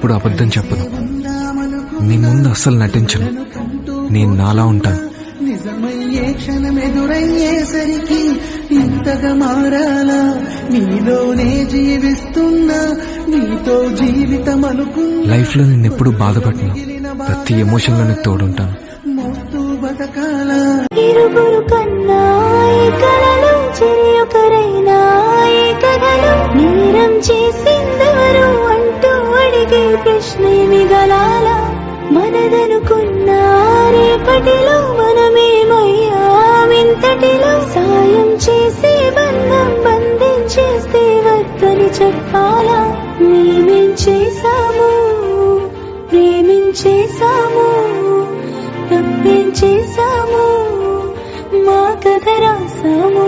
ఎప్పుడు అబద్ధం చెప్పను, నీ ముందు అస్సలు నటించను. నేను నాలా ఉంటాను. నిజమయ్యే క్షణం ఎదురయ్యేసరికి ఇంతగా మారాలా? నీలోనే జీవిస్తున్నా, నీతో జీవితం అనుకున్నా. లైఫ్ లో నేను ఎప్పుడు బాధపడను, ప్రతి ఎమోషన్ లో నీకు తోడుంటాను. మోస్తూ బతకాలా? ఇరుగురు కన్నా ఈ కలలు చెరి ఒకరైనా ఈ కథలు నేరం చేసిందెవరు అంటూ అడిగే ప్రశ్నే మిగలాల. మనదనుకున్న రేపటిలో మనమేమయ్యామింతటిలో సాయం చేసే బంధం బంధించేస్తే వద్దని చెప్పాలా? మేమేం చేశాము, ప్రేమించేశాము, తప్పేం చేశాము, మా కథ రాసాము.